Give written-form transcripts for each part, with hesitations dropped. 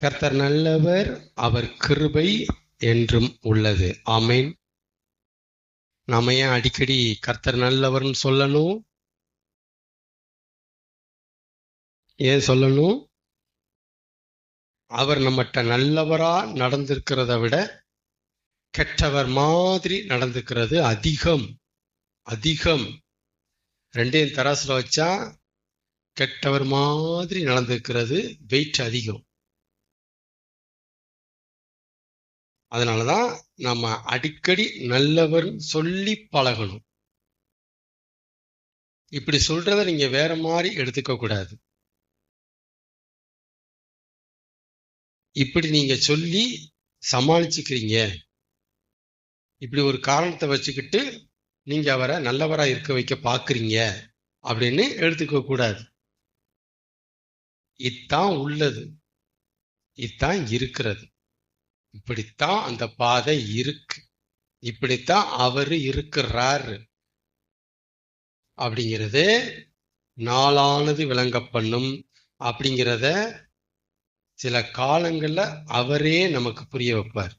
கர்த்தர் நல்லவர், அவர் கிருபை என்றும் உள்ளது. ஆமென். நாம ஏன் அடிக்கடி கர்த்தர் நல்லவர்னு சொல்லணும்? ஏன் சொல்லணும்? அவர் நம்மகிட்ட நல்லவரா நடந்திருக்கிறத விட கெட்டவர் மாதிரி நடந்துக்கிறது அதிகம். அதிகம். ரெண்டையும் தராசுல வச்சா கெட்டவர் மாதிரி நடந்துக்கிறது வெயிட் அதிகம். அதனாலதான் நம்ம அடிக்கடி நல்லவர் சொல்லி பழகணும். இப்படி சொல்றத நீங்க வேற மாதிரி எடுத்துக்க கூடாது. இப்படி நீங்க சொல்லி சமாளிச்சுக்கிறீங்க, இப்படி ஒரு காரணத்தை வச்சுக்கிட்டு நீங்க அவரை நல்லவரா இருக்க வைக்க பாக்குறீங்க அப்படின்னு எடுத்துக்க கூடாது. இதான் உள்ளது, இதான் இருக்கிறது, இப்படித்தான் அந்த பாதை இருக்கு, இப்படித்தான் அவரு இருக்கிறாரு அப்படிங்கிறது நாளானது விளங்க பண்ணும். அப்படிங்கிறத சில காலங்கள்ல அவரே நமக்கு புரிய வைப்பார்.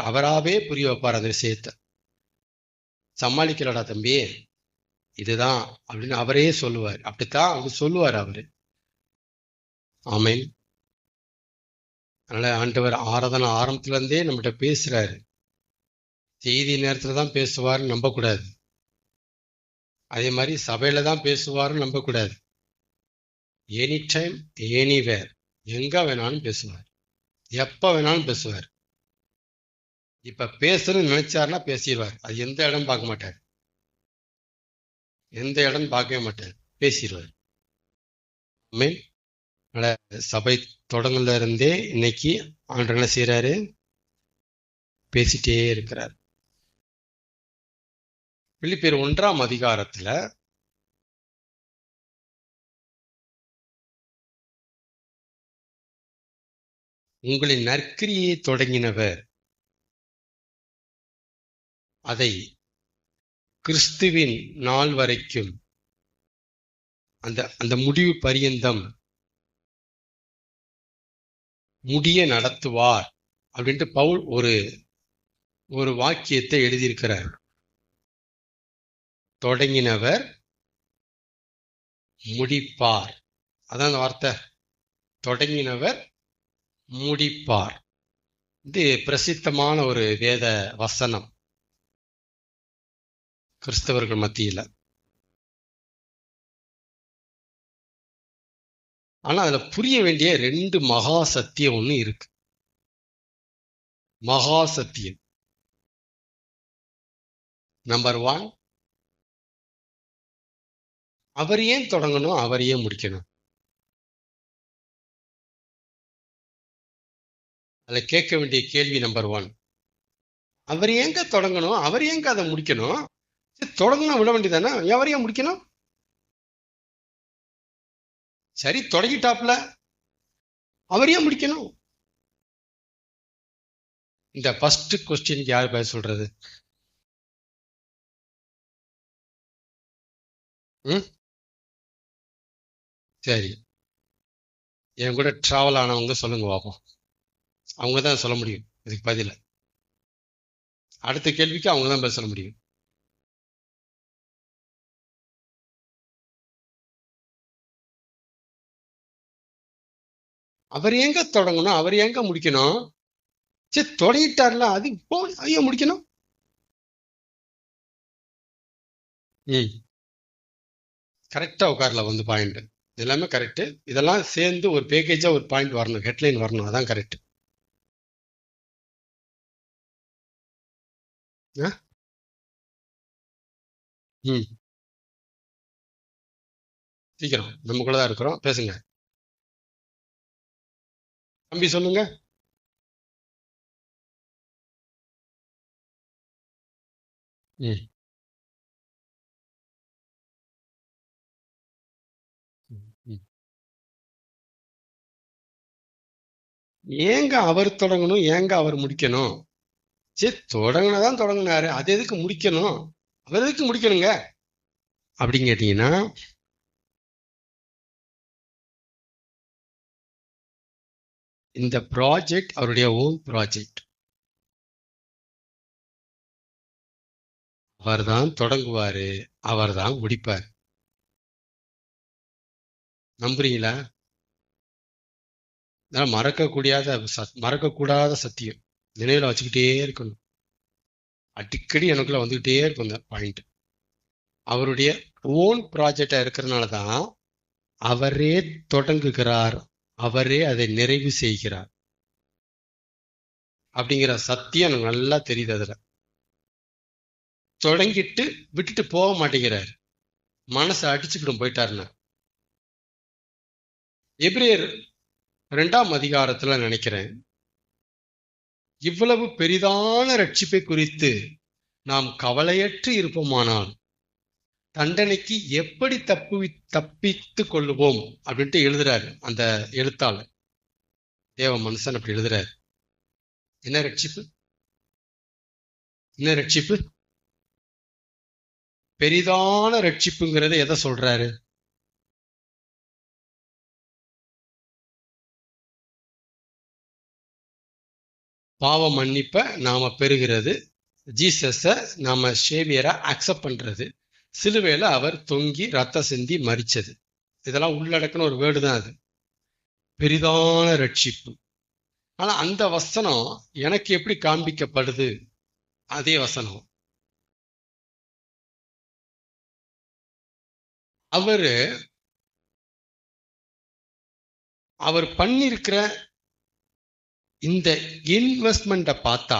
அவராவே புரிய வைப்பார் அந்த விஷயத்த. சமாளிக்கலடா தம்பி, இதுதான் அப்படின்னு அவரே சொல்லுவார். அப்படித்தான் அவர் சொல்லுவார் அவரு. ஆமென். அதனால ஆண்டவர் ஆராதனை ஆரம்பத்துல இருந்தே நம்மகிட்ட பேசுறாரு. செய்தி நேரத்துல தான் பேசுவாருன்னு நம்பக்கூடாது. அதே மாதிரி சபையில தான் பேசுவாருன்னு நம்பக்கூடாது. எனி டைம் எனிவேர், எங்க வேணாலும் பேசுவார், எப்ப வேணாலும் பேசுவார். இப்ப பேசணும்னு நினைச்சாருன்னா பேசிடுவார். அது எந்த இடம் பார்க்க மாட்டார், எந்த இடம் பார்க்கவே மாட்டார், பேசிடுவார். ஆமென். சபை தொடங்குல இருந்தே இன்னைக்கு ஆண்டவர் என்ன செய்யறாரு? பேசிட்டே இருக்கிறார். பிலிப்பியர் 1ஆம் அதிகாரத்துல உங்களின் நற்கிரியை தொடங்கினவர் அதை கிறிஸ்துவின் நாள் வரைக்கும், அந்த முடிவு பரியந்தம் முடிய நடத்துவார் அப்படின்ட்டு பவுல் ஒரு வாக்கியத்தை எழுதியிருக்கிறார். தொடங்கினவர் முடிப்பார். அதான் அந்த வார்த்தை, தொடங்கினவர் முடிப்பார். இது பிரசித்தமான ஒரு வேத வசனம் கிறிஸ்தவர்கள் மத்தியில. ஆனா அதுல புரிய வேண்டிய 2 மகா சத்தியம் ஒண்ணு இருக்கு. மகா சத்தியம். நம்பர் 1, அவர் ஏன் தொடங்கணும், அவர் ஏன் முடிக்கணும்? அதுல கேட்க வேண்டிய கேள்வி நம்பர் 1, அவர் ஏங்க தொடங்கணும், அவர் ஏங்க அதை முடிக்கணும்? தொடங்கணும் விட வேண்டியதானே, அவர் ஏன் முடிக்கணும்? சரி, தொடங்கிட்டாப்ல, அவர் ஏன் முடிக்கணும்? இந்த ஃபர்ஸ்ட் கொஸ்டினுக்கு யார் பதில் சொல்றது? சரி, என் கூட டிராவல் ஆனவங்க சொல்லுங்க பாப்போம். அவங்க தான் சொல்ல முடியும் இதுக்கு பதில. அடுத்த கேள்விக்கு அவங்க தான் பதில் சொல்ல முடியும். அவர் ஏங்க தொடங்கணும், அவர் ஏங்க முடிக்கணும்? சரி, தொடங்கிட்டார்ல, அது இப்போ ஐயோ முடிக்கணும். கரெக்டா உட்கார்ல வந்து பாயிண்ட். எல்லாமே கரெக்ட். இதெல்லாம் சேர்ந்து ஒரு பேக்கேஜா ஒரு பாயிண்ட் வரணும், ஹெட்லைன் வரணும். அதான் கரெக்ட். சீக்கிரம், நமக்குள்ளதான் இருக்கிறோம், பேசுங்க. தம்பி சொல்லுங்க. ம், ம். ஏங்க அவர் தொடங்கணும், ஏங்க அவர் முடிக்கணும்? சரி, தொடங்கினதான் தொடங்கினாரு, அது எதுக்கு முடிக்கணும்? அவர் எதுக்கு முடிக்கணுங்க அப்படின்னு கேட்டீங்கன்னா, இந்த ப்ராஜெக்ட் அவருடைய ஓன் ப்ராஜெக்ட். அவர் தான் தொடங்குவாரு, அவர் தான் முடிப்பார். நம்புறீங்களா? மறக்கக்கூடாத சத்தியம். நினைவுல வச்சுக்கிட்டே இருக்கணும். அடிக்கடி எனக்குள்ள வந்துகிட்டே இருக்கும் இந்த பாயிண்ட். அவருடைய ஓன் ப்ராஜெக்டா இருக்கிறதுனால தான் அவரே தொடங்குகிறார், அவரே அதை நிறைவு செய்கிறார் அப்படிங்கிற சத்தியம் எனக்கு நல்லா தெரியுது. அதுல தொடங்கிட்டு விட்டுட்டு போக மாட்டேங்கிறார், மனசை அடிச்சுக்கிடும் போயிட்டாருன்னா. எபிரேயர் 2ஆம் அதிகாரத்துல நினைக்கிறேன், இவ்வளவு பெரிதான ரட்சிப்பை குறித்து நாம் கவலையற்று இருப்போமானால் தண்டனைக்கு எப்படி தப்பித்து கொள்ளுவோம் அப்படின்ட்டு எழுதுறாரு அந்த எழுத்தாளர். தேவ மனுஷன் அப்படி எழுதுறாரு. என்ன ரட்சிப்பு? என்ன ரட்சிப்பு? பெரிதான ரட்சிப்புங்கிறத எதை சொல்றாரு? பாவ மன்னிப்பை நாம பெறுகிறது, ஜீசஸ நாம சேவியரா அக்செப்ட் பண்றது, சிலுவையில அவர் தொங்கி ரத்த சிந்தி மரிச்சது, இதெல்லாம் உள்ளடக்குன ஒரு வேர்டு தான் அது, பெரிதான ரட்சிப்பு. ஆனா அந்த வசனம் எனக்கு எப்படி காண்பிக்கப்படுது? அதே வசனம் அவர் பண்ணிருக்கிற இந்த இன்வெஸ்ட்மெண்ட்டை பார்த்தா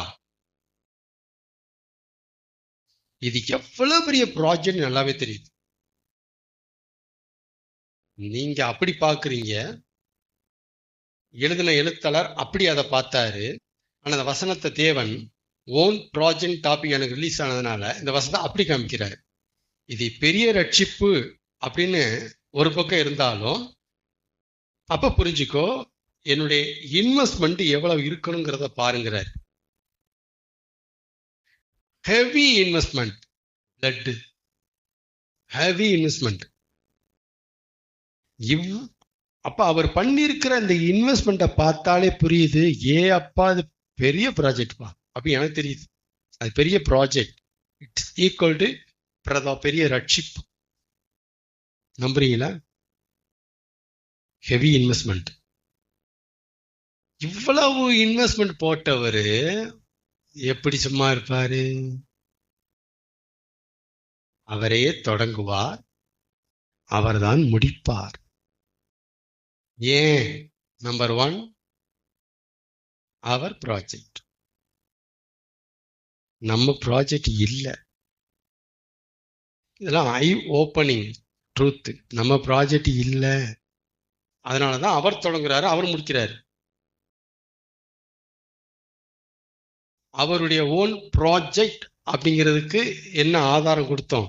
இது எவ்வளவு பெரிய ப்ராஜெக்ட் நல்லாவே தெரியுது. நீங்க அப்படி பாக்குறீங்க, எழுதின எழுத்தாளர் அப்படி அதை பார்த்தாரு. ஆனா அந்த வசனத்தை தேவன் ஓன் ப்ராஜெக்ட் டாபிக் எனக்கு ரிலீஸ் ஆனதுனால இந்த வசனத்தை அப்படி காமிக்கிறாரு. இது பெரிய ரட்சிப்பு அப்படின்னு ஒரு பக்கம் இருந்தாலும் அப்ப புரிஞ்சுக்கோ என்னுடைய இன்வெஸ்ட்மெண்ட் எவ்வளவு இருக்கணுங்கிறத பாருங்கிறார். Heavy investment, blood, heavy investment. அப்ப அவர் பண்ணிருக்கிற இந்த இன்வெஸ்ட்மெண்ட்டை பார்த்தாலே புரியுது, அப்பா அது பெரிய ப்ராஜெக்ட்பா அப்படி எனக்கு தெரியுது. அது பெரிய ப்ராஜெக்ட், இட்ஸ் ஈக்குவல் டு பெரிய ரட்சிப்பு. நம்புறீங்களா? Heavy investment. இவ்வளவு இன்வெஸ்ட்மெண்ட் போட்டவரு எப்படி சும்மா இருப்பாரு? அவரே தொடங்குவார், அவர்தான் முடிப்பார். ஏன்? நம்பர் 1, அவர் ப்ராஜெக்ட். நம்ம ப்ராஜெக்ட் இல்ல. இதெல்லாம் ஐ ஓப்பனிங் ட்ரூத். நம்ம ப்ராஜெக்ட் இல்ல, அதனாலதான் அவர் தொடங்குறாரு, அவர் முடிக்கிறாரு. அவருடைய ஓன் ப்ராஜெக்ட் அப்படிங்கிறதுக்கு என்ன ஆதாரம் கொடுத்தோம்?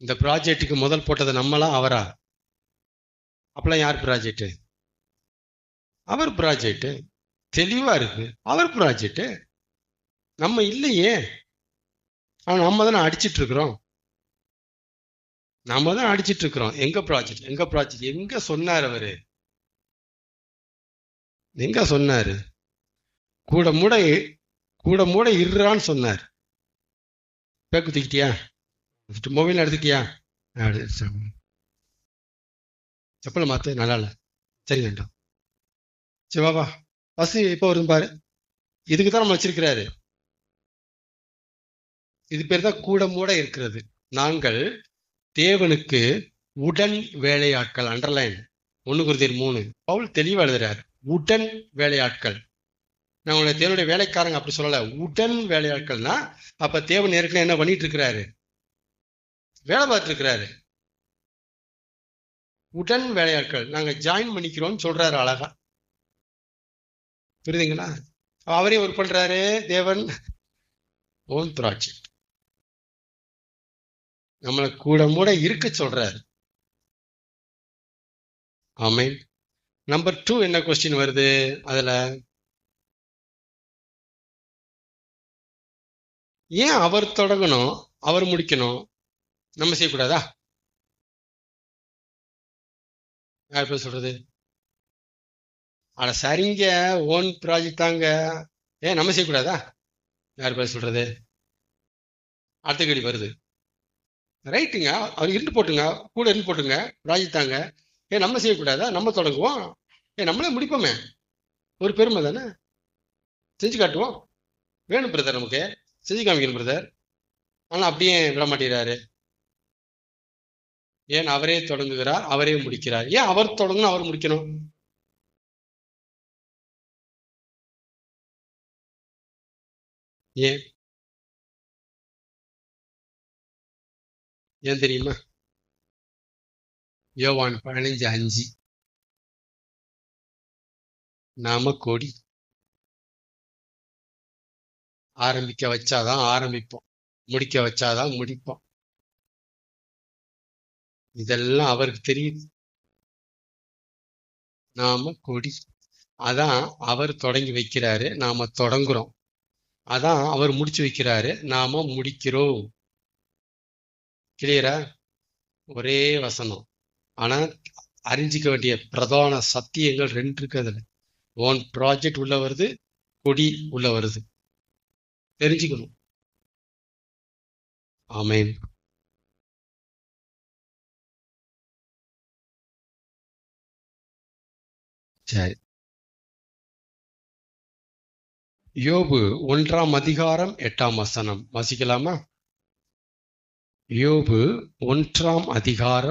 இந்த ப்ராஜெக்டுக்கு முதல் போட்டது நம்மளா அவரா? அப்பெல்லாம் யார் ப்ராஜெக்ட்? அவர் ப்ராஜெக்ட். தெளிவா இருக்கு, அவர் ப்ராஜெக்ட். நம்ம இல்லையே, ஆனா நம்ம தானே அடிச்சிட்டு இருக்கிறோம். நாம தான் அடிச்சிட்டு இருக்கிறோம். எங்க ப்ராஜெக்ட், எங்க ப்ராஜெக்ட்? எங்க சொன்னார் அவரு? எங்க சொன்னாரு? கூட மூட இருறான்னு சொன்னார். பேக்கு தூக்கிட்டியா? மொபைல் எடுத்துக்கிட்டியா? செப்பல மாத்து, நல்லா இல்ல. சரி வேண்டாம். சரி பாபா, பஸ் இப்போ வரும் பாரு. இதுக்கு தான் நம்ம வச்சிருக்கிறாரு. இது பேர் தான் கூட மூட இருக்கிறது. நாங்கள் தேவனுக்கு உடன் வேலையாட்கள். Underline 1 Corinthians 3. பவுல் தெளிவா எழுதுறாரு, உடன் வேலையாட்கள். நான் உங்களை தேவனுடைய வேலைக்காரங்க அப்படி சொல்லல, உடன் வேலையாட்கள்னா அப்ப தேவன் ஏற்கனவே என்ன பண்ணிட்டு இருக்கிறாரு? வேலை பார்த்துட்டு இருக்கிறாரு. உடன் வேலையாட்கள், நாங்க ஜாயின் பண்ணிக்கிறோம் சொல்றாரு அழகா. புரியுதுங்களா? அவரே ஒர்க் பண்றாரு தேவன். Own project. நம்மளை கூட மூட இருக்க சொல்றாரு. ஆமென். நம்பர் 2 என்ன கொஸ்டின் வருது அதுல? ஏன் அவர் தொடங்கணும், அவர் முடிக்கணும், நம்ம செய்யக்கூடாதா? யார் பேர் சொல்றது? ஆனா சரிங்க, ஓன் ப்ராஜெக்ட் தாங்க, ஏன் நம்ம செய்யக்கூடாதா? யார் பேர் சொல்றது? அடுத்த கேள்வி வருது. ரைட்டுங்க, அவர் இருந்து போட்டுங்க, கூட இருந்து போட்டுங்க, ப்ராஜெக்ட் தாங்க, ஏன் நம்ம செய்யக்கூடாதா? நம்ம தொடங்குவோம், ஏன் நம்மளே முடிப்போமே, ஒரு பெருமை தானே, செஞ்சு காட்டுவோம். வேணும் பிரதர், நமக்கு செஞ்சு காமிக்கணும் பிரதர். ஆனா அப்படியே விட மாட்டேங்கிறாரு. ஏன் அவரே தொடங்குகிறார், அவரே முடிக்கிறார். ஏன் அவர் தொடங்கணும், அவர் முடிக்கணும்? ஏன் ஏன் தெரியுமா? யோவான் 15:5, நாம கொடி, ஆரம்பிக்க வச்சாதான் ஆரம்பிப்போம், முடிக்க வச்சாதான் முடிப்போம். இதெல்லாம் அவருக்கு தெரியுது. நாம கொடி, அதான் அவர் தொடங்கி வைக்கிறாரு, நாம தொடங்குறோம். அதான் அவர் முடிச்சு வைக்கிறாரு, நாம முடிக்கிறோம். கிளியரா? ஒரே வசனம், ஆனா அறிஞ்சிக்க வேண்டிய பிரதான சத்தியங்கள் 2 இருக்கு அதுல. ஓன் ப்ராஜெக்ட் உள்ள வருது, கொடி உள்ள வருது, தெரிஞ்சுக்கணும். ஆமென். சரி, யோபு 1:8 வாசிக்கலாமா? யோபு 1:8.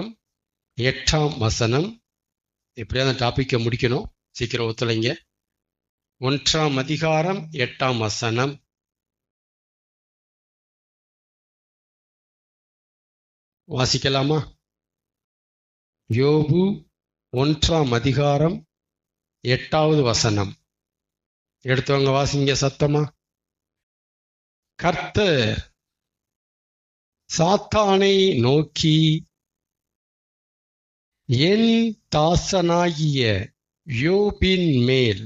எப்படியா அந்த டாபிக்கை முடிக்கணும், சீக்கிரம் ஒத்துழைங்க. 1:8. வாசிக்கலாமா? யோபு 1:8. எடுத்தவங்க வாசிங்க சத்தமா. கர்த்தர் சாத்தானை நோக்கி, என் தாசனாகிய யோபின் மேல்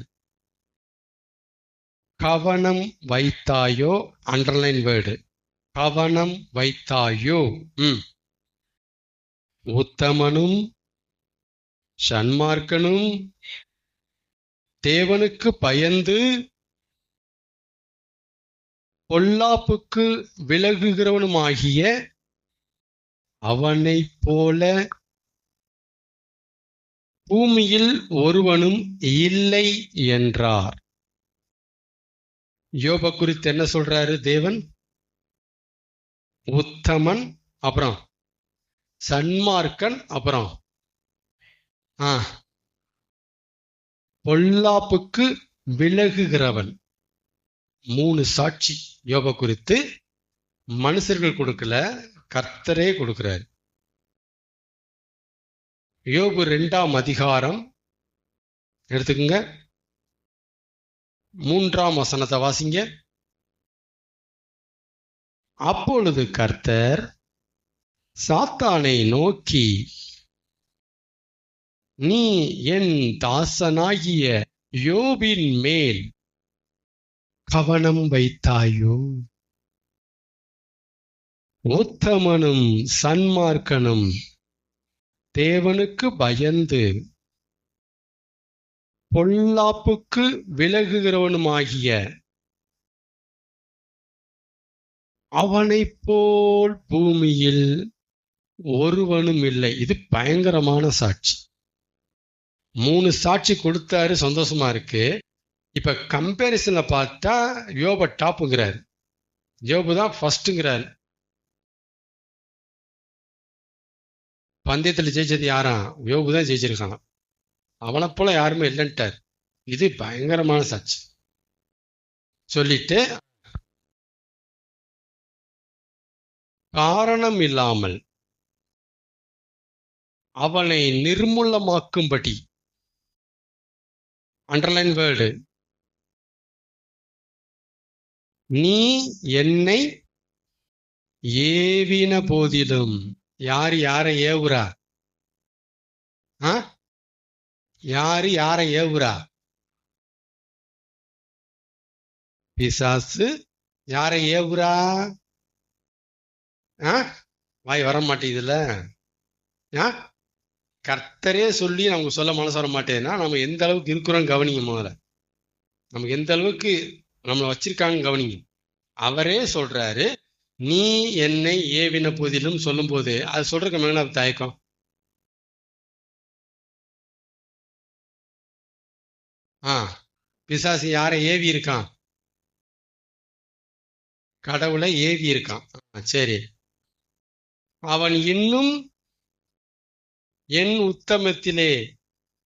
கவனம் வைத்தாயோ? அண்டர்லைன் வேர்டு, கவனம் வைத்தாயோ? உத்தமனும் சன்மார்க்கனும் தேவனுக்கு பயந்து பொல்லாப்புக்கு விலகுகிறவனுமாகிய அவனைப் போல பூமியில் ஒருவனும் இல்லை என்றார். யோப குறித்து என்ன சொல்றாரு தேவன்? உத்தமன், அப்புறம் சன்மார்க்கன், அப்புறம் பொல்லாப்புக்கு விலகுகிறவன். 3 சாட்சி யோப குறித்து. மனுஷர்கள் கொடுக்கல, கர்த்தரே கொடுக்கிறார். யோபு 2 எடுத்துக்கங்க, 3 வாசிங்க. அப்பொழுது கர்த்தர் சாத்தானை நோக்கி, நீ என் தாசனாகிய யோபின் மேல் கவனம் வைத்தாயோ? உத்தமனும் சன்மார்க்கனும் தேவனுக்கு பயந்து பொல்லாப்புக்கு விலகுகிறவனுமாகிய அவனைப் போல் பூமியில் ஒருவனும் இல்லை. இது பயங்கரமான சாட்சி. 3 சாட்சி கொடுத்தாரு, சந்தோஷமா இருக்கு. இப்ப கம்பேரிசன்ல பார்த்தா யோப டாப்புங்கிறாரு, யோபு தான் ஃபர்ஸ்ட்ங்கிறாரு. பந்தயத்தில் ஜெயிச்சது யாரா? யோபு தான் ஜெயிச்சிருக்காங்க, அவனை போல யாருமே இல்லைன்ட்டார். இது பயங்கரமான சாட்சி. சொல்லிட்டு, காரணம் இல்லாமல் அவனை நிர்மூலமாக்கும்படி, அண்டர்லைன் வேர்டு, நீ என்னை ஏவின போதிலும். யாரு யாரை ஏவுறா? யாரு யாரை ஏவுறா? பிசாசு. யாரை ஏவுறா? வாய் வர மாட்டேங்குதுல்ல. கர்த்தரே சொல்லி நமக்கு சொல்ல மனசு வர மாட்டேன்னா நம்ம எந்த அளவுக்கு இருக்கிறோம் கவனிங்க. முதல்ல நமக்கு எந்த அளவுக்கு நம்மளை வச்சிருக்காங்க கவனிங்க. அவரே சொல்றாரு, நீ என்னை ஏவின போதிலும் சொல்லும் போது அது சொல்றதுக்கு மேல தயக்கம். ஆ பிசாசு யாரை ஏவி இருக்கான்? கடவுளை ஏவி இருக்கான். சரி, அவன் இன்னும் என் உத்தமத்திலே,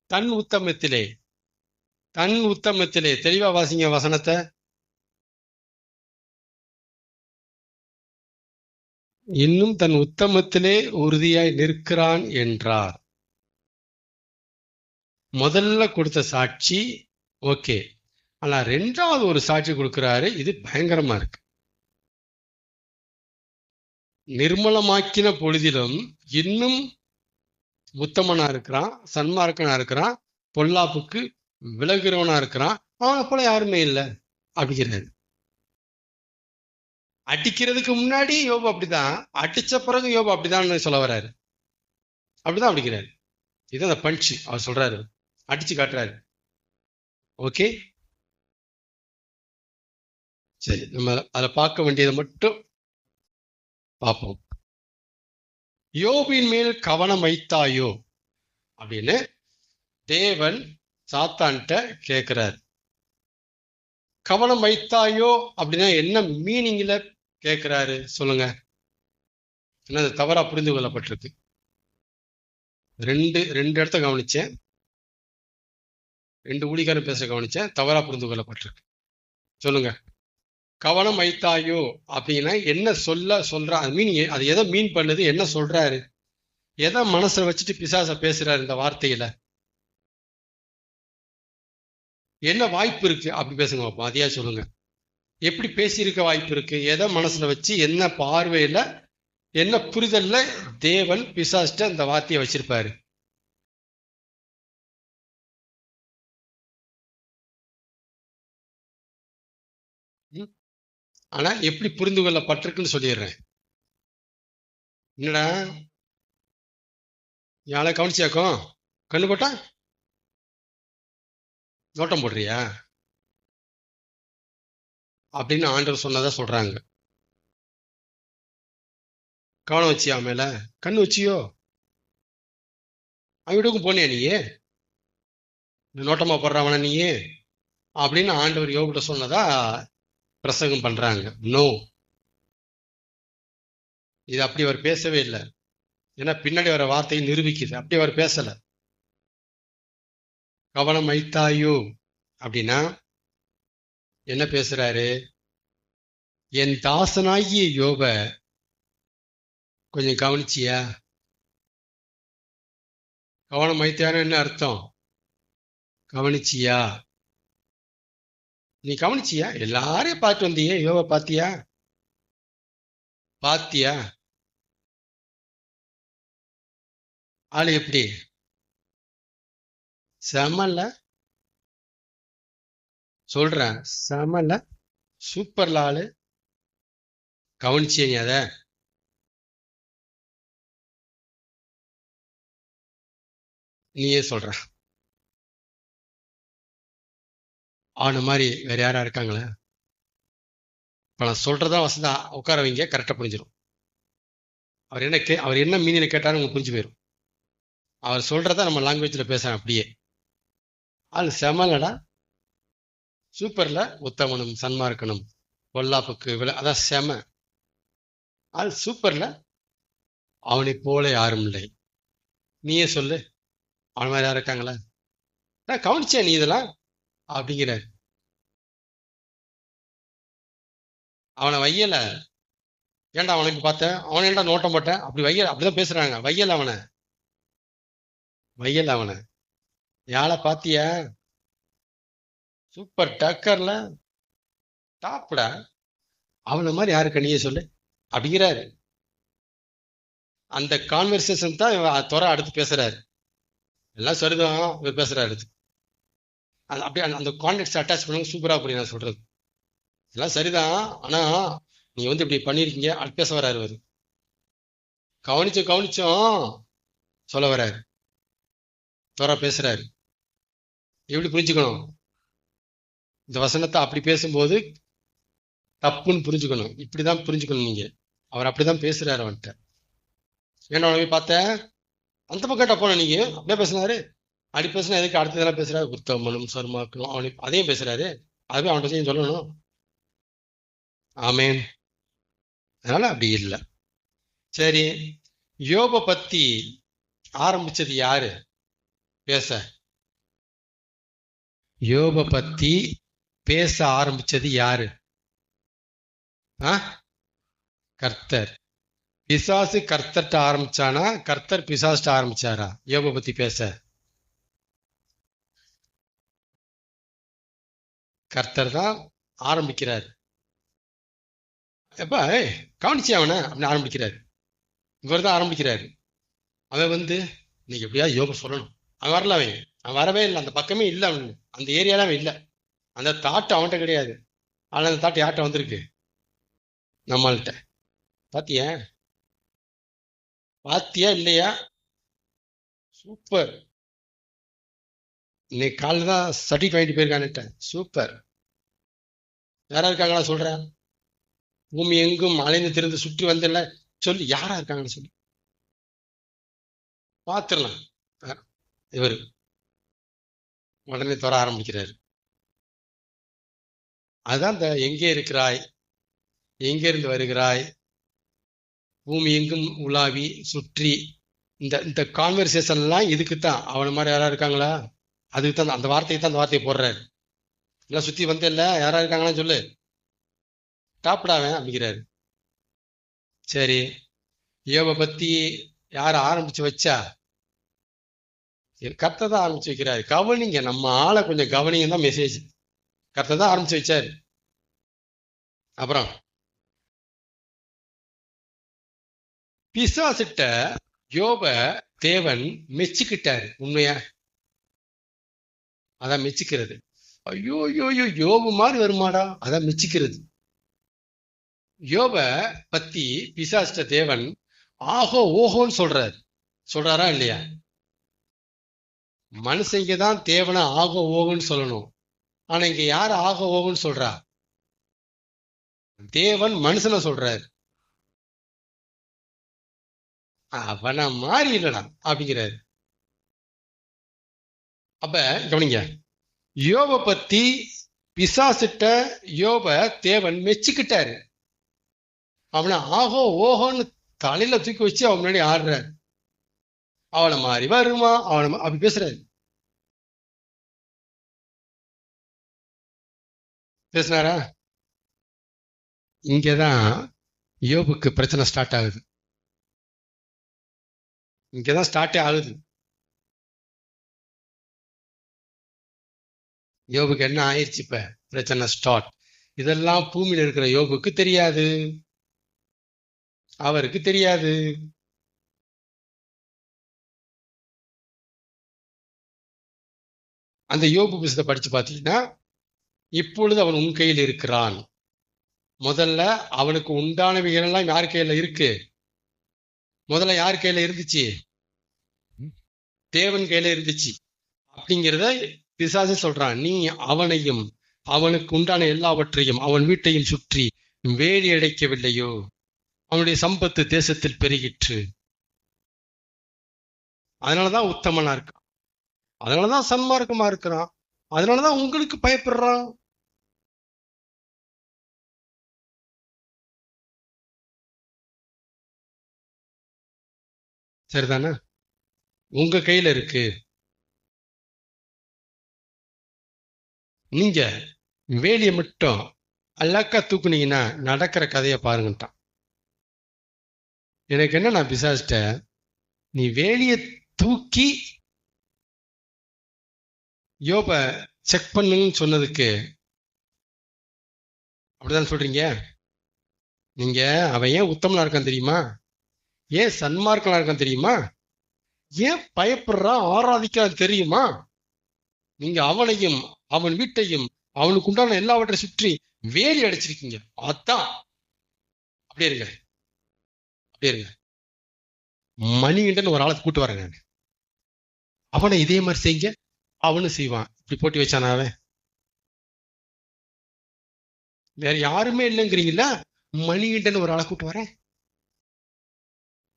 தன் உத்தமத்திலே, தன் உத்தமத்திலே, தெளிவா வாசிங்க வசனத்தை. இன்னும் தன் உத்தமத்திலே உறுதியாய் நிற்கிறான் என்றார். முதல்ல கொடுத்த சாட்சி ஓகே, ஆனா ரெண்டாவது ஒரு சாட்சி கொடுக்கிறாரு. இது பயங்கரமா இருக்கு. நிர்மலமாக்கின பொழுதிலும் இன்னும் உத்தமனா இருக்கிறான், சன்மார்க்கனா இருக்கிறான், பொல்லாப்புக்கு விலகுறவனா இருக்கிறான், அவனை போல யாருமே இல்லை அப்படிங்கிறாரு. அடிக்கிறதுக்கு முன்னாடி யோபு அப்படிதான், அடிச்ச பிறகு யோபு அப்படிதான் சொல்ல வர்றாரு. அப்படிதான் அப்படிங்கிறாரு. இது அந்த பஞ்ச் அவர் சொல்றாரு, அடிச்சு காட்டுறாரு. ஓகே, சரி, நம்ம அதை பார்க்க வேண்டியதை மட்டும் பார்ப்போம். யோபின் மேல் கவனம் வைத்தாயோ அப்படின்னு தேவன் சாத்தான்கிட்ட கேட்கிறார். கவனம் வைத்தாயோ அப்படின்னா என்ன மீனிங்ல கேட்கிறாரு சொல்லுங்க. என்ன தவறா புரிந்து கொள்ளப்பட்டிருக்கு. ரெண்டு இடத்த கவனிச்சேன், ரெண்டு ஊழிகாரன் பேச கவனிச்சேன், தவறா புரிந்து கொள்ளப்பட்டிருக்கு. சொல்லுங்க, கவனம் வைத்தாயோ அப்படின்னா என்ன சொல்றா? அது எதை மீன் பண்ணுது? என்ன சொல்றாரு? எதை மனசுல வச்சுட்டு பிசாச பேசுறாரு இந்த வார்த்தையில? என்ன வாய்ப்பு இருக்கு அப்படி பேசுங்க பாப்போம். அதையா சொல்லுங்க. எப்படி பேசியிருக்க வாய்ப்பு இருக்கு? எதை மனசுல வச்சு, என்ன பார்வையில, என்ன புரிதல்ல தேவன் பிசாசிட்ட இந்த வார்த்தையை வச்சிருப்பாரு? ஆனா எப்படி புரிந்து கொள்ளப்பட்டிருக்குன்னு சொல்லிடுறேன். என்னடா யாழை கவனிச்சியாக்கும்? கண்ணு போட்டா நோட்டம் போடுறியா அப்படின்னு ஆண்டவர் சொன்னதா சொல்றாங்க. கவனம் வச்சியா மேல? கண்ணு வச்சியோ? அவனுக்கும் போனியா நீயே? நோட்டமா போடுறவன நீயே அப்படின்னு ஆண்டவர் யோகிட்ட சொன்னதா பிரசங்கம் பண்றாங்க. நோ, இது அப்படி அவர் பேசவே இல்லை. ஏன்னா பின்னாடி வர வார்த்தையை நிரூபிக்குது. அப்படி அவர் பேசல. கவனம் வைத்தாயோ அப்படின்னா என்ன பேசுறாரு? என் தாசனாகிய யோப கொஞ்சம் கவனிச்சியா? கவனம் வைத்தான்னு என்ன அர்த்தம்? கவனிச்சியா? நீ கவனிச்சியா? எல்லாரையும் பார்த்து வந்தியே, யோப பாத்தியா? பாத்தியா? ஆளு எப்படி? செமல்ல, சொல்றேன் செமல்ல, சூப்பர்ல ஆளு. கவனிச்சிய நீ அத? நீயே சொல்ற. அவன மாதிரி வேற யாரா இருக்காங்களா? இப்ப நான் சொல்றதா வசதா உட்கார வைங்க, கரெக்டா புரிஞ்சிடும். அவர் என்ன மீனிங்ல கேட்டாலும் உங்களுக்கு புரிஞ்சு போயிடும். அவர் சொல்றதா நம்ம லாங்குவேஜ்ல பேசுறேன் அப்படியே. ஆளு செமலடா, சூப்பர்ல, உத்தமனும் சன்மார்க்கனும் பொல்லாப்புக்கு அதான் செம ஆள், சூப்பர்ல, அவனை போல யாரும் இல்லை. நீயே சொல்லு, அவன் மாதிரி யாரும் இருக்காங்களா? நான் கவனிச்சேன் நீ இதெல்லாம் அப்படிங்கிற. அவனை வையல, ஏன்டா அவனுக்கு பார்த்தேன், அவனை ஏன்டா நோட்டம் போட்டேன், அப்படி வையல, அப்படிதான் பேசுறாங்க. வையல் அவனை, வையல் அவனை. யாழை பாத்தியா? சூப்பர் டக்கர்ல, டாப்டா, அவனை மாதிரி யாருக்கு நீயே சொல்லு அப்படிங்கிறாரு. அந்த கான்வர்சேஷன் தான் துறை அடுத்து பேசுறாரு. எல்லாம் சரிதான் இவர் பேசுறாரு அடுத்து. அப்படியே அந்த கான்டெக்ட் அட்டாச் பண்ணுங்க, சூப்பரா புரியும் நான் சொல்றது. எல்லாம் சரிதான், ஆனா நீங்க வந்து இப்படி பண்ணிருக்கீங்க அடுத்து பேச வர்றாரு. கவனிச்சோம் சொல்ல வர்றாரு. தோரா பேசுறாரு. எப்படி புரிஞ்சுக்கணும்? இந்த வசனத்தை அப்படி பேசும்போது தப்புன்னு புரிஞ்சுக்கணும். இப்படிதான் புரிஞ்சுக்கணும் நீங்க. அவர் அப்படிதான் பேசுறாரு அவன்கிட்ட. ஏன்னா அவனை போய் பார்த்தேன், அந்த பக்கம்ட்ட போன நீங்க அப்படியே பேசினாரு. அப்படி பேசினா எதுக்கு அடுத்ததெல்லாம் பேசுறாரு? புத்தமனும் சர்மாக்கணும் அவனுக்கு அதையும் பேசுறாரு. அதுவே அவன்கிட்ட சொல்லணும். ஆமேன். அதனால அப்படி இல்லை. சரி, யோபை பத்தி ஆரம்பிச்சது யாரு பேச? யோபை பத்தி பேச ஆரம்பிச்சது யாரு? கர்த்தர். பிசாசு கர்த்தர்ட்ட ஆரம்பிச்சானா, கர்த்தர் பிசாஸ்ட ஆரம்பிச்சாரா யோபை பத்தி பேச? கர்த்தர் தான் ஆரம்பிக்கிறார். எப்ப கவனிச்சு அவனை அப்படின்னு ஆரம்பிக்கிறாரு. இவர் தான் ஆரம்பிக்கிறாரு. அவன் இன்னைக்கு எப்படியாவது யோபை சொல்லணும். அவன் வரல, அவன் வரவே இல்லை. அந்த பக்கமே இல்லை, அவன் அந்த ஏரியால அவன் இல்லை. அந்த தாட்டு அவன்கிட்ட கிடையாது. ஆனால் அந்த தாட்டு யார்கிட்ட வந்திருக்கு? நம்மள்கிட்ட. பாத்தியா இல்லையா? சூப்பர். இன்னைக்கு காலையில் தான் சர்டிஃபிகேட் வாங்கிட்டு போயிருக்கான்னுட்டேன். சூப்பர். யாரா இருக்காங்களா சொல்றேன். பூமி எங்கும் அலைந்து திறந்து சுற்றி வந்தல சொல்லி யாரா இருக்காங்கன்னு சொல்லி பார்த்துடலாம். இவர் உடனே தர ஆரம்பிக்கிறாரு. அதுதான் இந்த எங்கே இருக்கிறாய், எங்கே இருந்து வருகிறாய், பூமி எங்கும் உலாவி சுற்றி, இந்த இந்த கான்வர்சேஷன்லாம் இதுக்குத்தான். அவனை மாதிரி யாரா இருக்காங்களா? அதுக்கு தான் அந்த வார்த்தையை தான் அந்த வார்த்தையை போடுறாரு. எல்லாம் சுத்தி வந்து இல்ல யாரா இருக்காங்களான்னு சொல்லு, டாப்டாவேன் அப்படிங்கிறாரு. சரி, யோபை பத்தி யார ஆரம்பிச்சு வச்சா? கர்த்தர் தான் ஆரம்பிச்சு வைக்கிறாரு. கவனிங்க, நம்ம ஆளை கொஞ்சம் கவனிங்க தான் மெசேஜ். கர்த்தர் தான் ஆரம்பிச்சு வச்சாரு. அப்புறம் பிசாசிட்ட யோபை தேவன் மெச்சுக்கிட்டாரு. உண்மையா? அதான் மெச்சுக்கிறது. ஐயோ ஐயோ ஐயோ, யோபு மாதிரி வருமாடா, அதான் மெச்சுக்கிறது. யோபை பத்தி பிசாசிட்ட தேவன் ஆஹோ ஓஹோன்னு சொல்றாரா இல்லையா? மனுஷங்க தான் தேவனை ஆகோ ஓகோன்னு சொல்லணும். ஆனா இங்க யாரு ஆகோ ஓகோன்னு சொல்றா? தேவன் மனுஷனை சொல்றாரு. அவனை மாறி இல்லடா அப்படிங்கிறாரு. அப்ப கவனிங்க, யோபை பத்தி பிசாசிட்ட யோபை தேவன் மெச்சுக்கிட்டாரு. அவனை ஆகோ ஓஹோன்னு தலையில தூக்கி வச்சு அவன் முன்னாடி ஆடுறாரு. அவனை மாறி வருமா, அவனை அப்படி பேசுறாரு. பேசினாரா? இங்கதான் யோபுக்கு பிரச்சனை ஸ்டார்ட் ஆகுது. இங்கதான் ஸ்டார்டே ஆகுது. யோபுக்கு என்ன ஆயிடுச்சு? இப்ப பிரச்சனை ஸ்டார்ட். இதெல்லாம் பூமியில இருக்கிற யோபுக்கு தெரியாது, அவருக்கு தெரியாது. அந்த யோபு புத்தகத்தை படிச்சு பார்த்தீங்கன்னா, இப்பொழுது அவன் உன் கையில் இருக்கிறான். முதல்ல அவனுக்கு உண்டானவைகள் எல்லாம் யார் கையில இருக்கு? முதல்ல யார் கையில இருந்துச்சு? தேவன் கையில இருந்துச்சு. அப்படிங்கிறத பிசாசு சொல்றான். நீ அவனையும் அவனுக்கு உண்டான எல்லாவற்றையும் அவன் வீட்டையும் சுற்றி வேலி அடைக்கவில்லையோ? அவனுடைய சம்பத்து தேசத்தில் பெருகிற்று. அதனாலதான் உத்தமனா இருக்கான், அதனாலதான் சன்மார்க்கமா இருக்கிறான், அதனாலதான் உங்களுக்கு பயப்படுறான். சரிதானே? உங்க கையில இருக்கு. நீங்க வேலியை மட்டும் அல்லாக்கா தூக்குனீங்கன்னா நடக்கிற கதையை பாருங்கட்டான். எனக்கு என்ன, நான் பிசாசிட்ட நீ வேலியை தூக்கி யோபை செக் பண்ணுன்னு சொன்னதுக்கு அப்படிதான் சொல்றீங்க. நீங்க அவன் ஏன் உத்தமனா இருக்கான் தெரியுமா? ஏன் சன்மார்க்கனா இருக்கான் தெரியுமா? ஏன் பயப்படுறான் ஆராதிக்கிறான் தெரியுமா? நீங்க அவனையும் அவன் வீட்டையும் அவனுக்கு உண்டான எல்லாவற்றை சுற்றி வேலி அடைச்சிருக்கீங்க. அதான். அப்படியே இருங்க, அப்படியே இருங்க. மணிகண்டன் ஒரு ஆளை கூட்டு வரேன் நான். அவனை இதே மாதிரி செய்யுங்க, அவனும் செய்வான். இப்படி போட்டி வச்சானா அவன்? வேற யாருமே இல்லைங்கிறீங்களா? மணிகண்டன் ஒரு ஆளை கூட்டு வரேன்,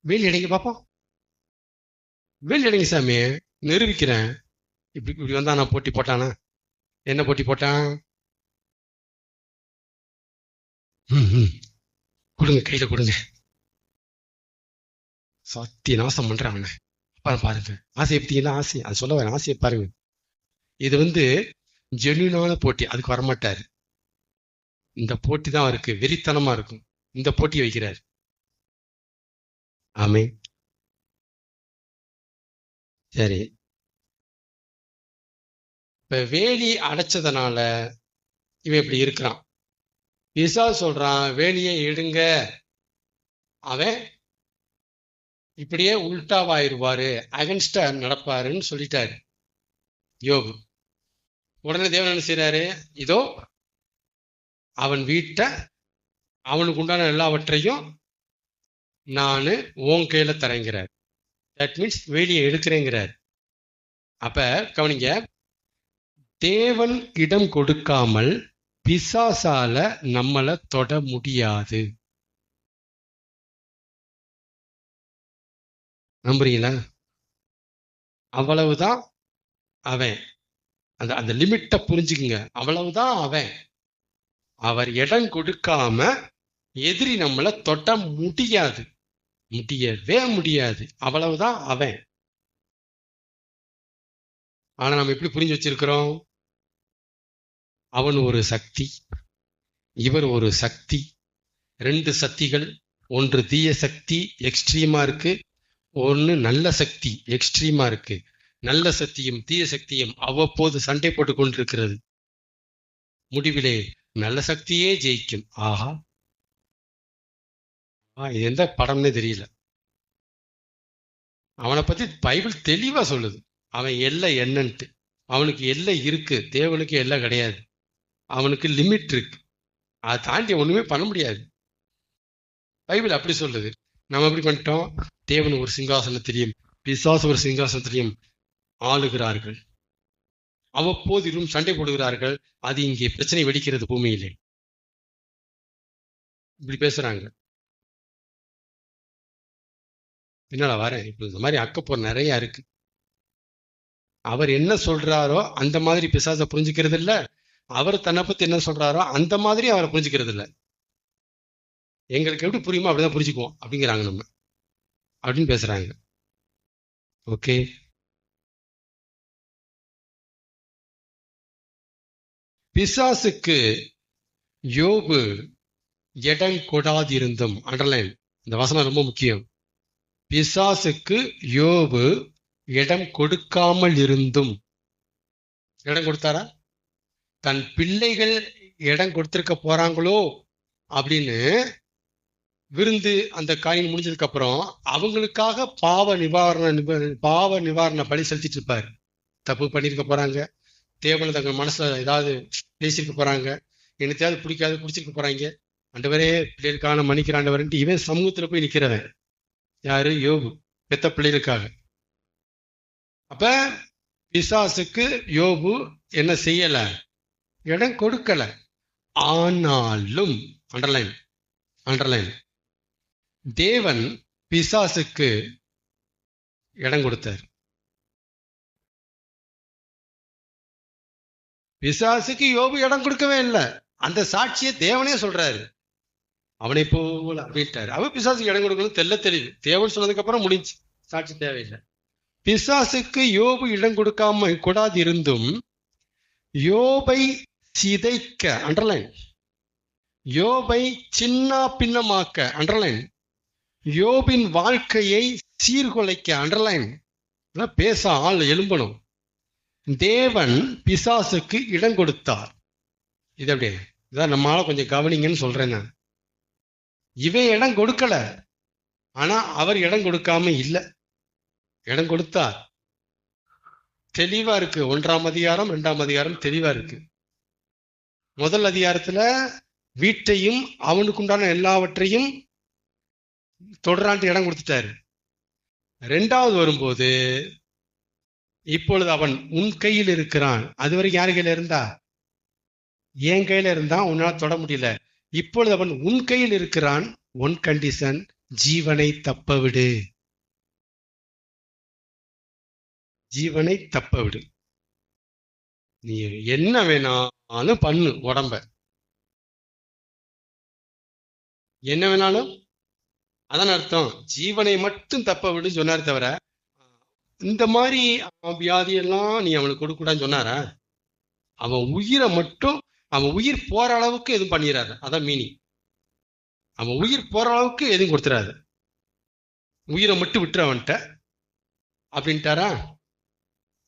வேலி அடைங்க பார்ப்போம், வேலி அடைங்க சாமி, நிரூபிக்கிறேன். இப்படி இப்படி வந்தா நான் போட்டி போட்டானா? என்ன போட்டி போட்டான்? கொடுங்க, கையில கொடுங்க, சத்திய நாசம் பண்றேன் அவனை. அப்புறம் பாருங்க, ஆசையை பத்தீங்கன்னா, ஆசை அது சொல்ல வரேன், ஆசையை பாருங்க. இது ஜென்யூனான போட்டி, அதுக்கு வரமாட்டாரு. இந்த போட்டி தான் அவருக்கு வெறித்தனமா இருக்கும். இந்த போட்டியை வைக்கிறார். ஆமே, சரி. இப்ப வேலி அடைச்சதுனால இவன் இப்படி இருக்கிறான். பிசாசு சொல்றான், வேலியை எடுங்க, அவன் இப்படியே உல்டாவாயிருவாரு, அகன்ஸ்டா நடப்பாருன்னு சொல்லிட்டாரு யோபு. உடனே தேவன் என்ன செய்யறாரு? இதோ அவன் வீட்டை, அவனுக்கு உண்டான எல்லாவற்றையும் நான் உன் கையில தரேங்கிறார். தட் மீன்ஸ் வேலியை எடுக்கிறேங்கிறார். அப்ப கவனிங்க, தேவன் இடம் கொடுக்காமல் பிசாசால நம்மளை தொட முடியாது. நம்புறீங்களா? அவ்வளவுதான் அவன். அந்த அந்த லிமிட்டை புரிஞ்சுக்குங்க. அவ்வளவுதான் அவன். அவர் இடம் கொடுக்காம எதிரி நம்மளை தொட்ட முடியாது, முடியவே முடியாது. அவ்வளவுதான் அவன். ஆனா நம்ம எப்படி புரிஞ்சு வச்சிருக்கிறோம்? அவன் ஒரு சக்தி, இவர் ஒரு சக்தி, ரெண்டு சக்திகள். ஒன்று தீய சக்தி எக்ஸ்ட்ரீமா இருக்கு, ஒன்னு நல்ல சக்தி எக்ஸ்ட்ரீமா இருக்கு. நல்ல சக்தியும் தீய சக்தியும் அவ்வப்போது சண்டை போட்டுக் கொண்டிருக்கிறது. முடிவிலே நல்ல சக்தியே ஜெயிக்கும். ஆஹா, இது எந்த படம்னே தெரியல. அவனை பத்தி பைபிள் தெளிவா சொல்லுது. அவன் எல்லை என்னன்ட்டு. அவனுக்கு எல்லை இருக்கு, தேவனுக்கு எல்லை கிடையாது. அவனுக்கு லிமிட் இருக்கு, அதை தாண்டி ஒண்ணுமே பண்ண முடியாது. பைபிள் அப்படி சொல்லுது. நம்ம எப்படி பண்ணிட்டோம்? தேவன் ஒரு சிங்காசனத்திலையும் பிசாசு ஒரு சிங்காசனத்திலையும் ஆளுகிறார்கள், அவ்வப்போதிலும் சண்டை போடுகிறார்கள். அது இங்கே பிரச்சனை வெடிக்கிறது பூமியிலே. இப்படி பேசுறாங்க. பின்னால வரேன். இப்ப இந்த மாதிரி அக்கப்போர் நிறைய இருக்கு. அவர் என்ன சொல்றாரோ அந்த மாதிரி பிசாசை புரிஞ்சுக்கிறது இல்ல, அவர் தன்னை பத்தி என்ன சொல்றாரோ அந்த மாதிரி அவரை புரிஞ்சுக்கிறது இல்ல. எங்களுக்கு எப்படி புரியுமோ அப்படிதான் புரிஞ்சுக்குவோம் அப்படிங்கிறாங்க நம்ம, அப்படின்னு பேசுறாங்க. ஓகே, பிசாசுக்கு யோபு இடம் கொடாதிருந்தும், அண்டர்லைன், இந்த வசனம் ரொம்ப முக்கியம். பிசாசுக்கு யோபு இடம் கொடுக்காமல் இருந்தும். இடம் கொடுத்தாரா? தன் பிள்ளைகள் இடம் கொடுத்திருக்க போறாங்களோ அப்படின்னு விருந்து அந்த காரியம் முடிஞ்சதுக்கு அப்புறம் அவங்களுக்காக பாவ நிவாரண பலி செலுத்திட்டு இருப்பாரு. தப்பு பண்ணிருக்க போறாங்க, தேவனை தங்கள் மனசுல ஏதாவது பேசியிருக்க போறாங்க, என்னத்தையாவது பிடிக்காது பிடிச்சிருக்க போறாங்க, ஆண்டவரே பிள்ளைகளுக்கான மன்னிக்கிற ஆண்டவர்ன்ட்டு இவன் சமூகத்துல போய் நிக்கிறவன் யாரு? யோபு, பெத்த பிள்ளைகளுக்காக. அப்ப பிசாசுக்கு யோபு என்ன செய்யல? இடம் கொடுக்கல. ஆனாலும், அண்டர்லைன் அண்டர்லைன், தேவன் பிசாசுக்கு இடம் கொடுத்தார். பிசாசுக்கு யோபு இடம் கொடுக்கவே இல்லை. அந்த சாட்சியை தேவனே சொல்றாரு, அவனை போல அப்படின்ட்டாரு. அவன் பிசாசுக்கு இடம் கொடுக்கணும் தெல்ல தெளிவு. தேவன் சொன்னதுக்கு அப்புறம் முடிஞ்சு, சாட்சி தேவையில்லை. பிசாசுக்கு யோபு இடம் கொடுக்காம கூடாது இருந்தும் யோபை சிதைக்க, அண்டர்லைன், யோபை சின்ன பின்னமாக்க, அண்டர்லைன், யோபின் வாழ்க்கையை சீர்குலைக்க, அண்டர்லைன், பேச ஆள் எழும்பணும். தேவன் பிசாசுக்கு இடம் கொடுத்தார். இது அப்படியே இதான் நம்மளால கொஞ்சம் கவனிங்கன்னு சொல்றேன் நான். இவன் இடம் கொடுக்கல, ஆனா அவர் இடம் கொடுக்காம இல்லை, இடம் கொடுத்தார். தெளிவா இருக்கு. 1ஆம் அதிகாரம் 2ஆம் அதிகாரம் தெளிவா இருக்கு. முதல் அதிகாரத்துல வீட்டையும் அவனுக்கு உண்டான எல்லாவற்றையும் தொடரான்ட்டு இடம் கொடுத்துட்டாரு. 2வது வரும்போது இப்பொழுது அவன் உன் கையில் இருக்கிறான். அது வரைக்கும் யார் கையில இருந்தா? என் கையில இருந்தான், உன்னால தொட முடியல. இப்பொழுது அவன் உன் கையில் இருக்கிறான். ஒன் கண்டிஷன், ஜீவனை தப்ப விடு. ஜீவனை தப்ப விடு. நீ என்ன வேணாலும் பண்ணு, உடம்ப என்ன வேணாலும், அதான் அர்த்தம். ஜீவனை மட்டும் தப்ப விடுன்னு சொன்னார் தவிர இந்த மாதிரி வியாதியெல்லாம் நீ அவனுக்கு கொடுக்க கூடாதுன்னு சொன்னாரா? அவன் உயிரை மட்டும், அவன் உயிர் போற அளவுக்கு எதுவும் பண்ணிடாது. அதான் மீனிங். அவன் உயிர் போற அளவுக்கு எதுவும் கொடுத்துடாது. உயிரை மட்டும் விட்டுற அவன்கிட்ட அப்படின்ட்டாரா?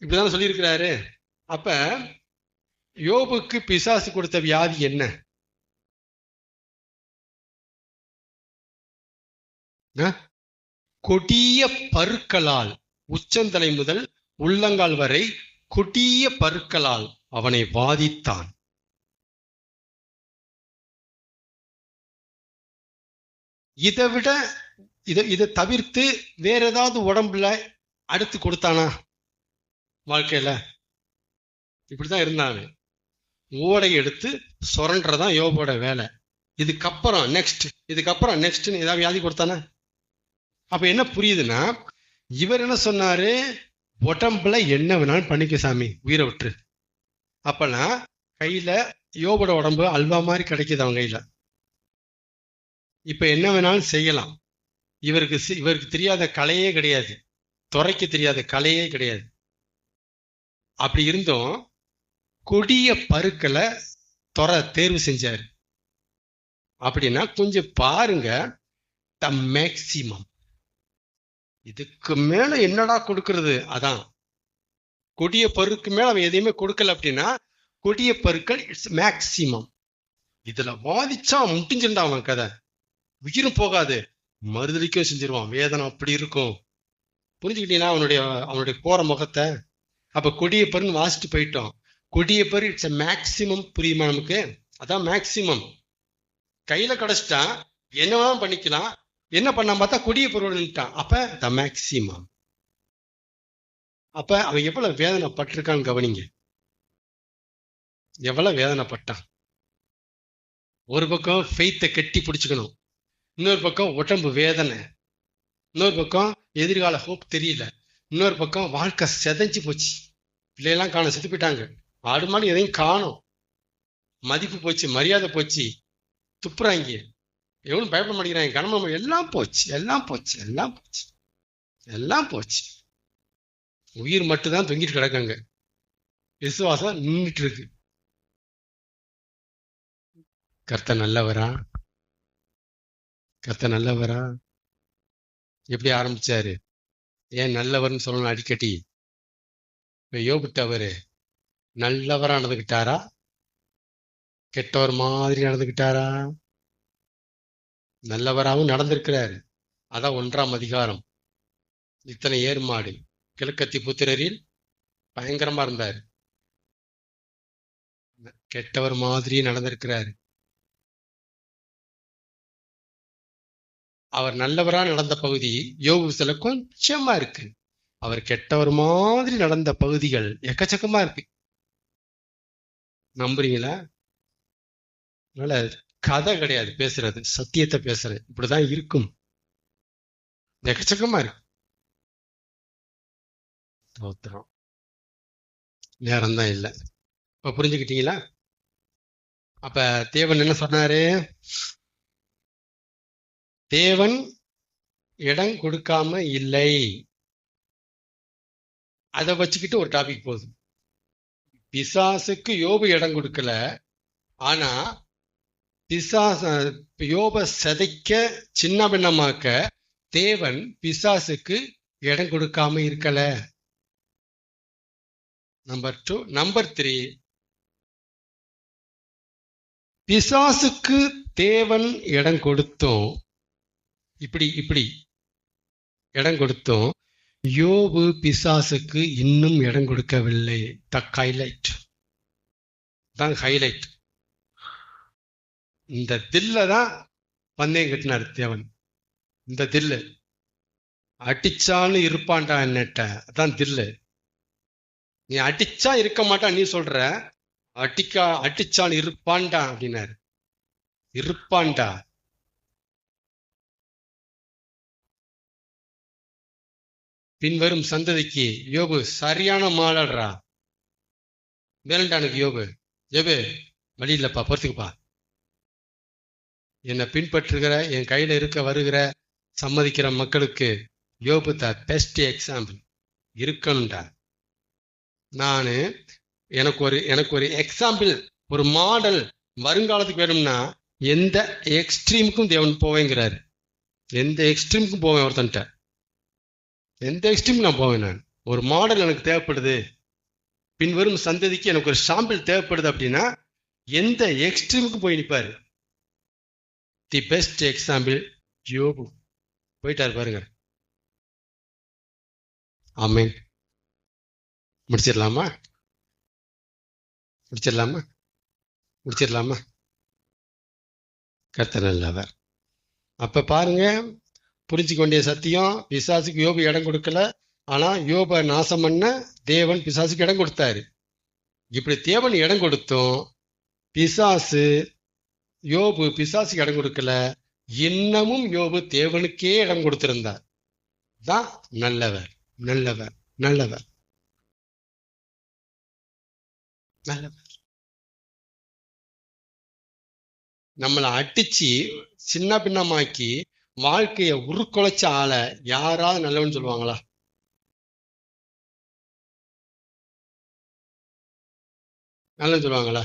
இப்படிதான் சொல்லியிருக்கிறாரு. அப்ப யோபுக்கு பிசாசு கொடுத்த வியாதி என்ன? கொடிய பருக்களால், உச்சந்தலை முதல் உள்ளங்கால் வரை கொடிய பருக்களால் அவனை வாதித்தான். இதை விட இதை தவிர்த்து வேற ஏதாவது உடம்புல அடுத்து கொடுத்தானா? வாழ்க்கையில இப்படிதான் இருந்தாங்க. ஓடை எடுத்து சுரண்டதான் யோபோட வேலை. இதுக்கப்புறம் நெக்ஸ்ட் ஏதாவது வியாதி கொடுத்தானா? அப்ப என்ன புரியுதுன்னா, இவர் என்ன சொன்னாரு? உடம்புல என்ன வேணாலும் பண்ணிக்க சாமி, உயிரை விட்டுரு. அப்பனா கையில யோபோட உடம்பு அல்வா மாதிரி கிடைக்குது அவன் கையில. இப்ப என்ன வேணாலும் செய்யலாம். இவருக்கு தெரியாத கலையே கிடையாது, துறைக்கு தெரியாத கலையே கிடையாது. அப்படி இருந்தும் கொடிய பருக்களை தேர்வு செஞ்சாரு. அப்படின்னா கொஞ்சம் பாருங்க, த மேக்சிமம். இதுக்கு மேல என்னடா கொடுக்கறது? அதான் கொடிய பருக்கு மேல அவன் எதையுமே கொடுக்கல. அப்படின்னா கொடிய பருக்கள் இட்ஸ் மேக்சிமம். இதுல வாதிச்சா முடிஞ்சுண்டா அவன் கதை. உயிரும் போகாது, மறுதளிக்க செஞ்சிருவான். வேதனை அப்படி இருக்கும். புரிஞ்சுக்கிட்டீங்கன்னா அவனுடைய போற முகத்தை. அப்ப கொடிய பருன்னு வாசிட்டு போயிட்டோம். கொடிய பரு இட்ஸ் மேக்சிமம். புரியுமா நமக்கு? அதான் மேக்சிமம். கையில கிடைச்சிட்டா என்ன வேணாலும் பண்ணிக்கலாம். என்ன பண்ண பார்த்தா கொடிய பொருள்ட்டான். அப்ப த மேக்சிமம். அப்ப அவன் எவ்வளவு வேதனைப்பட்டிருக்கான்னு கவனிங்க. எவ்வளவு வேதனைப்பட்டான். ஒரு பக்கம் ஃபெய்த்தை கட்டி பிடிச்சுக்கணும், இன்னொரு பக்கம் உடம்பு வேதனை, இன்னொரு பக்கம் எதிர்கால ஹோப் தெரியல, இன்னொரு பக்கம் வாழ்க்கை செதைஞ்சு போச்சு. பிள்ளையெல்லாம் காணும், செத்து போயிட்டாங்க. ஆடு மாடு எதையும் காணும், மதிப்பு போச்சு, மரியாதை போச்சு, துப்புறாங்க, எவனும் பயப்பட மாட்டேங்கிறாங்க, கனமம் எல்லாம் போச்சு, எல்லாம் போச்சு, எல்லாம் போச்சு, எல்லாம் போச்சு. உயிர் மட்டும்தான் தொங்கிட்டு கிடக்காங்க. விசுவாசம் நின்றுட்டு இருக்கு. கர்த்தர் நல்லவரா? கர்த்தர் நல்லவரா? எப்படி ஆரம்பிச்சாரு? ஏன் நல்லவர்னு சொல்லணும் அடிக்கடி? யோபுட்ட அவரு நல்லவரா நடந்துகிட்டாரா, கெட்டவர் மாதிரி நடந்துகிட்டாரா? நல்லவராகவும் நடந்திருக்கிறாரு. அதான் 1ஆம் அதிகாரம். இத்தனை ஏர்மாடு, கிழக்கத்தி புத்திரரில் பயங்கரமா இருந்தாரு. கெட்டவர் மாதிரி நடந்திருக்கிறாரு. அவர் நல்லவரா நடந்த பகுதி யோபு சில கொஞ்சமா இருக்கு. அவர் கெட்டவர் மாதிரி நடந்த பகுதிகள் எக்கச்சக்கமா இருக்கு. நம்புறீங்களா? அதனால கதை கிடையாது பேசுறது, சத்தியத்தை பேசுறது. இப்படிதான் இருக்கும். எக்கச்சக்கமா இருக்கு. நேரம் தான் இல்லை. இப்ப புரிஞ்சுக்கிட்டீங்களா? அப்ப தேவன் என்ன சொன்னாரு? தேவன் இடம் கொடுக்காம இல்லை. அதை வச்சுக்கிட்டு ஒரு டாபிக் போகுது. பிசாசுக்கு யோபு இடம் கொடுக்கல, ஆனா யோப சிதைக்க, சின்ன பின்னமாக்க தேவன் பிசாசுக்கு இடம் கொடுக்காம இருக்கல. நம்பர் 2. நம்பர் 3, பிசாசுக்கு தேவன் இடம் கொடுத்தோம், இப்படி இடம் கொடுத்தோம், யோபு பிசாசுக்கு இன்னும் இடம் கொடுக்கவில்லை. ஹைலைட் தான் ஹைலைட். இந்த தில்ல தான் பந்தயம் கட்டினார் தேவன். இந்த தில்லு அடிச்சாலும் இருப்பான்டா என்னட்ட, அதான் தில்லு. நீ அடிச்சா இருக்க மாட்டான், நீ சொல்ற அடிச்சான் இருப்பான்டா அப்படின்னாரு. இருப்பான்டா. பின்வரும் சந்ததிக்கு யோபு சரியான மாடல்ரா. வேலண்டானுக்கு யோபு வழி இல்லப்பா, பொறுத்துக்குப்பா. என்னை பின்பற்றுகிற, என் கையில இருக்க வருகிற சம்மதிக்கிற மக்களுக்கு யோபு பெஸ்ட் எக்ஸாம்பிள் இருக்கணும்டா. நான் எனக்கு ஒரு எக்ஸாம்பிள், ஒரு மாடல் வருங்காலத்துக்கு வேணும்னா எந்த எக்ஸ்ட்ரீமுக்கும் தேவன் போவேங்கிறாரு. எந்த எக்ஸ்ட்ரீமுக்கும் போவேன், ஒருத்தன்ட்ட எந்த எக்ஸ்ட்ரீம் நான் போவேன். நான் ஒரு மாடல் எனக்கு தேவைப்படுது, பின்வரும் சந்ததிக்கு எனக்கு ஒரு சாம்பிள் தேவைப்படுது அப்படின்னா எந்த எக்ஸ்ட்ரீமுக்கு போய் நிற்பாரு. தி பெஸ்ட் எக்ஸாம்பிள் யோபு. போயிட்டாரு பாருங்க. ஆமென். முடிச்சிடலாமா? கர்த்தர் நல்லவர். அப்ப பாருங்க, புரிஞ்சுக்க வேண்டிய சத்தியம், பிசாசுக்கு யோபு இடம் கொடுக்கல. ஆனா யோபை நாசம் பண்ண தேவன் பிசாசுக்கு இடம் கொடுத்தாரு. இப்படி தேவன் இடம் கொடுத்தோம், யோபு பிசாசுக்கு இடம் கொடுக்கல. இன்னமும் யோபு தேவனுக்கே இடம் கொடுத்திருந்தார். தான் நல்லவர் நல்லவர் நல்லவர் நல்லவர். நம்மளை அடிச்சு சின்ன பின்னமாக்கி வாழ்க்கைய உருக்குலைச்ச ஆளை யாராவது நல்லவன்னு சொல்லுவாங்களா? நல்லன்னு சொல்லுவாங்களா?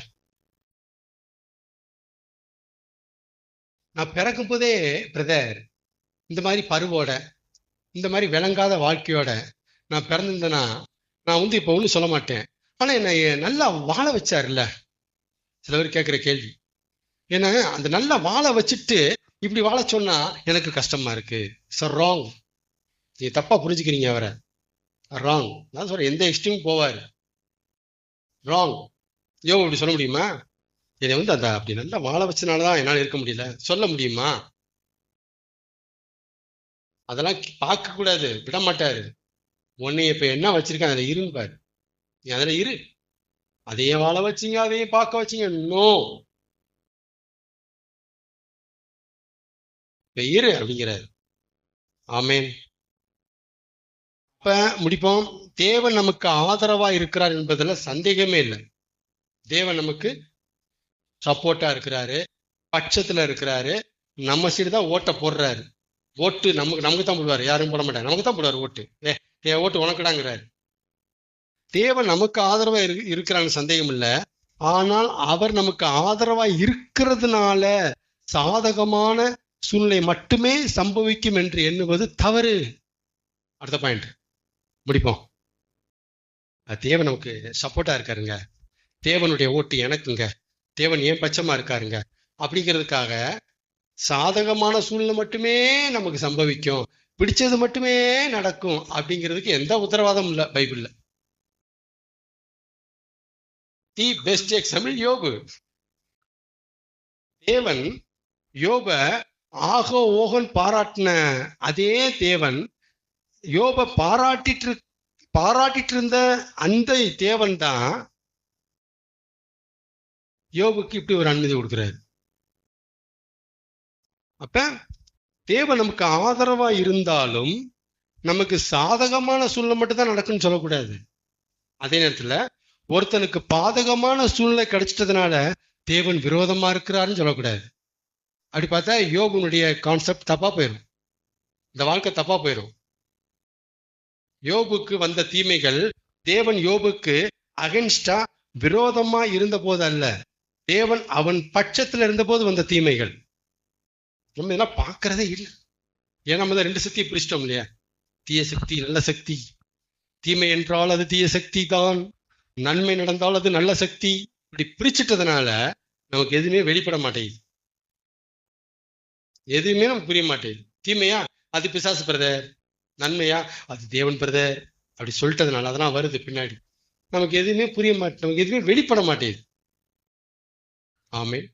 நான் பிறக்கும் போதே பிரதர், இந்த மாதிரி பருவோட, இந்த மாதிரி விளங்காத வாழ்க்கையோட நான் பிறந்திருந்தேன்னா நான் இப்ப ஒன்றும் சொல்ல மாட்டேன். ஆனா என்னை நல்லா வாழ வச்சாருல்ல. சில பேர் கேட்கிற கேள்வி, ஏன்னா அந்த நல்லா வாழ வச்சுட்டு இப்படி வாழ சொன்னா எனக்கு கஷ்டமா இருக்கு. சார் ராங், நீ தப்பா புரிஞ்சுக்கிறீங்க அவரை. ராங். நான் சொல்றேன், எந்த எக்ஸ்ட்ரீம் போவாரு. ராங். இப்படி சொல்ல முடியுமா? என்னை அந்த அப்படி நல்லா வாழ வச்சனாலதான் என்னால் இருக்க முடியல சொல்ல முடியுமா? அதெல்லாம் பார்க்க கூடாது, விட மாட்டாரு. உன்னை இப்ப என்ன வச்சிருக்கேன் அதுல இருப்பாரு. நீ அதுல இரு. அதையே வாழ வச்சீங்க, அதையே பார்க்க வச்சீங்க, நோ, இப்ப இரு அப்படிங்கிறாரு. ஆமேன். இப்ப முடிப்போம். தேவன் நமக்கு ஆதரவா இருக்கிறார் என்பதுல சந்தேகமே இல்லை. தேவன் நமக்கு சப்போர்ட்டா இருக்கிறாரு, பட்சத்துல இருக்கிறாரு. நம்ம சைடு தான் ஓட்ட போடுறாரு. ஓட்டு நமக்கு தான் போடுவாரு, யாரும் போட மாட்டாங்க. நமக்கு தான் போடுவாரு ஓட்டு. என் ஓட்டு உனக்குடாங்கிறாரு. தேவன் நமக்கு ஆதரவா இருக்கிறான்னு சந்தேகம் இல்லை. ஆனால் அவர் நமக்கு ஆதரவா இருக்கிறதுனால சாதகமான சூழ்நிலை மட்டுமே சம்பவிக்கும் என்று எண்ணுவது தவறு. அடுத்த பாயிண்ட் முடிப்போம். தேவன் நமக்கு சப்போர்ட்டா இருக்காருங்க, தேவனுடைய ஓட்டு எனக்குங்க, தேவன் ஏன் பட்சமா இருக்காருங்க அப்படிங்கிறதுக்காக சாதகமான சூழ்நிலை மட்டுமே நமக்கு சம்பவிக்கும், பிடிச்சது மட்டுமே நடக்கும் அப்படிங்கிறதுக்கு எந்த உத்தரவாதம் இல்லை பைபிள்ல. தி பெஸ்ட் எக்ஸாம்பிள் யோபு. தேவன் யோப ஆகோ ஓகன் பாராட்டின அதே தேவன் யோப பாராட்டிட்டு இருந்த அந்த தேவன் தான் யோபுக்கு இப்படி ஒரு அனுமதி கொடுக்கிறாரு. அப்ப தேவன் நமக்கு ஆதரவா இருந்தாலும் நமக்கு சாதகமான சூழ்நிலை மட்டும் தான் நடக்குன்னு சொல்லக்கூடாது. அதே நேரத்துல ஒருத்தனுக்கு பாதகமான சூழ்நிலை கிடைச்சிட்டதுனால தேவன் விரோதமா இருக்கிறாருன்னு சொல்லக்கூடாது. அப்படி பார்த்தா யோபுனுடைய கான்செப்ட் தப்பா போயிடும், இந்த வாழ்க்கை தப்பா போயிடும். யோபுக்கு வந்த தீமைகள் தேவன் யோபுக்கு அகென்ஸ்டா விரோதமா இருந்த போது அல்ல, தேவன் அவன் பட்சத்துல இருந்த போது வந்த தீமைகள். நம்ம இதெல்லாம் பார்க்கறதே இல்லை. ஏன்னா நம்ம தான் 2 சக்தியை பிரிச்சிட்டோம் இல்லையா? தீய சக்தி, நல்ல சக்தி. தீமை என்றால் அது தீய சக்தி தான், நன்மை நடந்தால் அது நல்ல சக்தி. இப்படி பிரிச்சுட்டதுனால நமக்கு எதுவுமே வெளிப்பட மாட்டேங்குது, எதுவுமே நமக்கு புரிய மாட்டேங்குது. தீமையா அது பிசாசு பிரதர், நன்மையா அது தேவன் பிரதர் அப்படி சொல்லிட்டதுனால அதெல்லாம் வருது பின்னாடி. நமக்கு எதுவுமே புரிய மாட்டேன், நமக்கு எதுவுமே வெளிப்பட மாட்டேங்குது. ஆமென்.